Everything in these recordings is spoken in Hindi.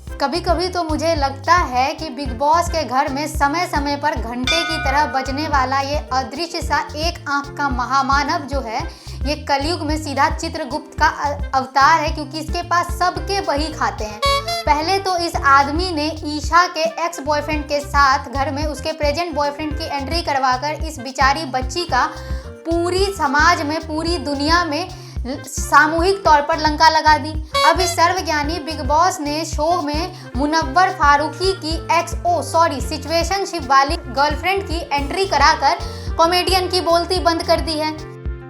कभी कभी तो मुझे लगता है कि बिग बॉस के घर में समय समय पर घंटे की तरह बजने वाला ये अदृश्य सा एक आंख का महामानव जो है, ये कलयुग में सीधा चित्रगुप्त का अवतार है, क्योंकि इसके पास सबके बही खाते हैं। पहले तो इस आदमी ने ईशा के एक्स बॉयफ्रेंड के साथ घर में उसके प्रेजेंट बॉयफ्रेंड की एंट्री करवाकर इस बेचारी बच्ची का पूरी समाज में, पूरी दुनिया में सामूहिक तौर पर लंका लगा दी। अब इस सर्वज्ञानी बिग बॉस ने शो में मुनव्वर फारूकी की सिचुएशनशिप वाली गर्लफ्रेंड की एंट्री कराकर कॉमेडियन की बोलती बंद कर दी है।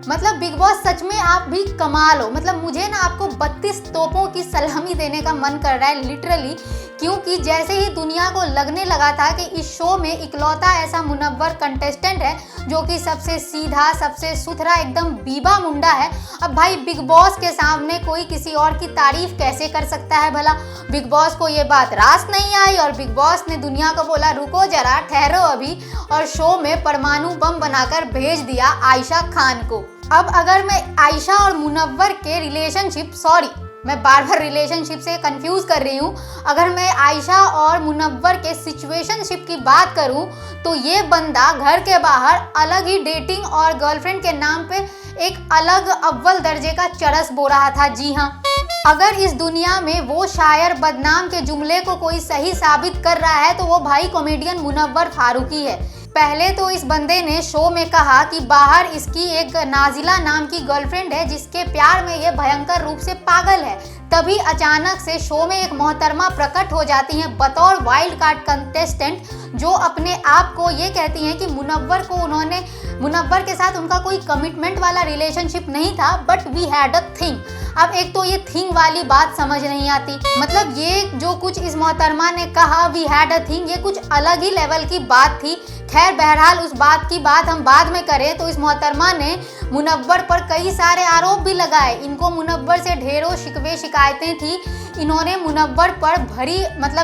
मतलब बिग बॉस सच में आप भी कमाल हो। मतलब मुझे ना आपको 32 तोपों की सलामी देने का मन कर रहा है लिटरली, क्योंकि जैसे ही दुनिया को लगने लगा था कि इस शो में इकलौता ऐसा मुनव्वर कंटेस्टेंट है जो कि सबसे सीधा, सबसे सुथरा, एकदम बीबा मुंडा है। अब भाई बिग बॉस के सामने कोई किसी और की तारीफ कैसे कर सकता है भला। बिग बॉस को ये बात रास नहीं आई और बिग बॉस ने दुनिया को बोला रुको जरा, ठहरो अभी, और शो में परमाणु बम बनाकर भेज दिया आयशा खान को। अब अगर मैं आयशा और मुनव्वर के मैं बार बार रिलेशनशिप से कंफ्यूज कर रही हूँ। अगर मैं आयशा और मुनव्वर के सिचुएशनशिप की बात करूँ तो ये बंदा घर के बाहर अलग ही डेटिंग और गर्लफ्रेंड के नाम पे एक अलग अव्वल दर्जे का चरस बो रहा था। जी हाँ, अगर इस दुनिया में वो शायर बदनाम के जुमले को कोई सही साबित कर रहा है तो वो भाई कॉमेडियन मुनव्वर फारूकी है। पहले तो इस बंदे ने शो में कहा कि बाहर इसकी एक नाजिला नाम की गर्लफ्रेंड है जिसके प्यार में ये भयंकर रूप से पागल है। तभी अचानक से शो में एक मोहतरमा प्रकट हो जाती हैं बतौर वाइल्ड कार्ड कंटेस्टेंट, जो अपने आप को ये कहती हैं कि मुनव्वर के साथ उनका कोई कमिटमेंट वाला रिलेशनशिप नहीं था, but we had a thing. अब एक तो ये थिंग वाली बात समझ नहीं आती। मतलब ये जो कुछ इस मोहतरमा ने कहा वी हैड अ थिंग, ये कुछ अलग ही लेवल की बात थी। खैर बहरहाल उस बात की बात हम बाद में करें तो इस मोहतरमा ने मुनव्वर पर कई सारे आरोप भी लगाए। इनको मुनव्वर से ढेरों शिकवे शिकायतें थी। इन्होंने मुनव्वर पर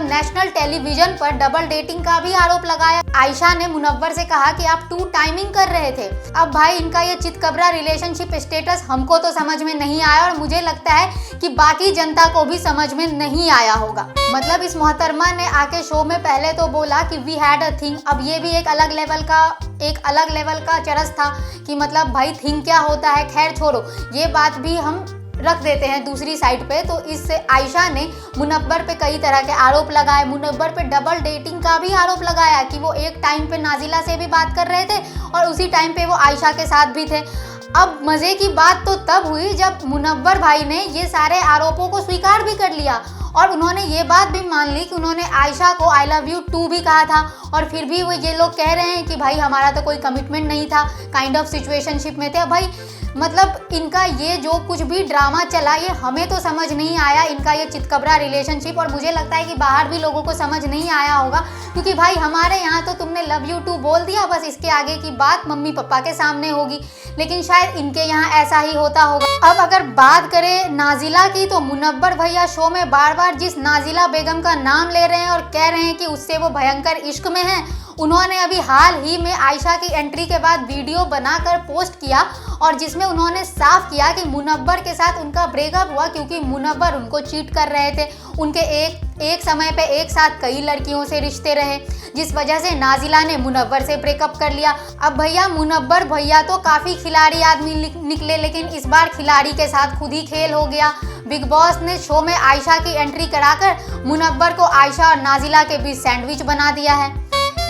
नेशनल टेलीविजन पर डबल डेटिंग का भी आरोप लगाया। आयशा ने मुनव्वर से कहा कि आप 2 टाइमिंग कर रहे थे। अब भाई इनका ये चितकबरा रिलेशनशिप स्टेटस हमको तो समझ में नहीं आया और मुझे लगता है कि बाकी जनता को भी समझ में नहीं आया होगा। मतलब इस मोहतरमा ने आके शो में पहले तो बोला कि वी हैड अ थिंग। अब ये भी एक अलग लेवल का चरस था कि मतलब भाई थिंग क्या होता है। खैर छोड़ो, ये बात भी हम रख देते हैं दूसरी साइड पे। तो इससे आयशा ने मुनव्वर पे कई तरह के आरोप लगाए। मुनव्वर पे डबल डेटिंग का भी आरोप लगाया कि वो एक टाइम पे नाजिला से भी बात कर रहे थे और उसी टाइम पे वो आयशा के साथ भी थे। अब मजे की बात तो तब हुई जब मुनव्वर भाई ने ये सारे आरोपों को स्वीकार भी कर लिया और उन्होंने ये बात भी मान ली कि उन्होंने आयशा को आई लव यू टू भी कहा था। और फिर भी वो ये लोग कह रहे हैं कि भाई हमारा तो कोई कमिटमेंट नहीं था, काइंड ऑफ सिचुएशनशिप में थे। अब भाई मतलब इनका ये जो कुछ भी ड्रामा चला ये हमें तो समझ नहीं आया, इनका ये चितकबरा रिलेशनशिप। और मुझे लगता है कि बाहर भी लोगों को समझ नहीं आया होगा, क्योंकि भाई हमारे यहाँ तो तुमने लव यू टू बोल दिया, बस इसके आगे की बात मम्मी पापा के सामने होगी, लेकिन शायद इनके यहाँ ऐसा ही होता होगा। अब अगर बात करें नाजिला की तो मुनव्वर भैया शो में बार बार जिस नाजिला बेगम का नाम ले रहे हैं और कह रहे हैं कि उससे वो भयंकर इश्क में हैं, उन्होंने अभी हाल ही में आयशा की एंट्री के बाद वीडियो बनाकर पोस्ट किया और जिसमें उन्होंने साफ किया कि मुनव्वर के साथ उनका ब्रेकअप हुआ क्योंकि मुनव्वर उनको चीट कर रहे थे। उनके एक समय पे एक साथ कई लड़कियों से रिश्ते रहे, जिस वजह से नाजिला ने मुनव्वर से ब्रेकअप कर लिया। अब भैया मुनव्वर भैया तो काफ़ी खिलाड़ी आदमी निकले, लेकिन इस बार खिलाड़ी के साथ खुद ही खेल हो गया। बिग बॉस ने शो में आयशा की एंट्री कराकर मुनव्वर को आयशा और नाजिला के बीच सैंडविच बना दिया है।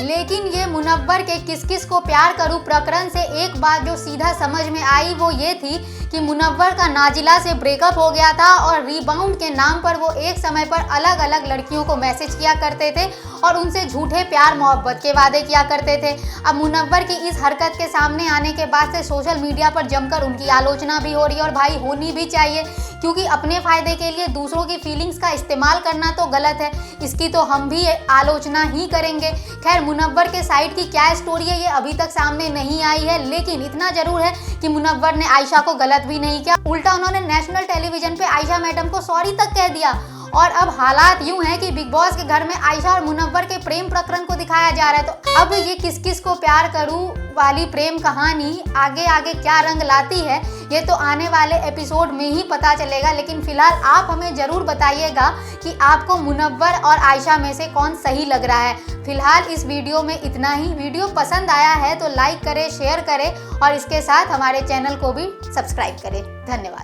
लेकिन ये मुनव्वर के किस किस को प्यार करूं प्रकरण से एक बात जो सीधा समझ में आई वो ये थी कि मुनव्वर का नाजिला से ब्रेकअप हो गया था और रीबाउंड के नाम पर वो एक समय पर अलग अलग लड़कियों को मैसेज किया करते थे और उनसे झूठे प्यार मोहब्बत के वादे किया करते थे। अब मुनव्वर की इस हरकत के सामने आने के बाद से सोशल मीडिया पर जमकर उनकी आलोचना भी हो रही है और भाई होनी भी चाहिए, क्योंकि अपने फ़ायदे के लिए दूसरों की फीलिंग्स का इस्तेमाल करना तो गलत है। इसकी तो हम भी आलोचना ही करेंगे। खैर मुनव्वर के साइड की क्या स्टोरी है ये अभी तक सामने नहीं आई है, लेकिन इतना ज़रूर है कि मुनव्वर ने आयशा को गलत भी नहीं किया, उल्टा उन्होंने नेशनल टेलीविजन पे आयशा मैडम को सॉरी तक कह दिया और अब हालात यूं हैं कि बिग बॉस के घर में आयशा और मुनव्वर के प्रेम प्रकरण को दिखाया जा रहा है। तो अब ये किस किस को प्यार करूं वाली प्रेम कहानी आगे आगे क्या रंग लाती है, ये तो आने वाले एपिसोड में ही पता चलेगा। लेकिन फिलहाल आप हमें जरूर बताइएगा कि आपको मुनव्वर और आयशा में से कौन सही लग रहा है। फिलहाल इस वीडियो में इतना ही। वीडियो पसंद आया है तो लाइक करें, शेयर करें और इसके साथ हमारे चैनल को भी सब्सक्राइब करें। धन्यवाद।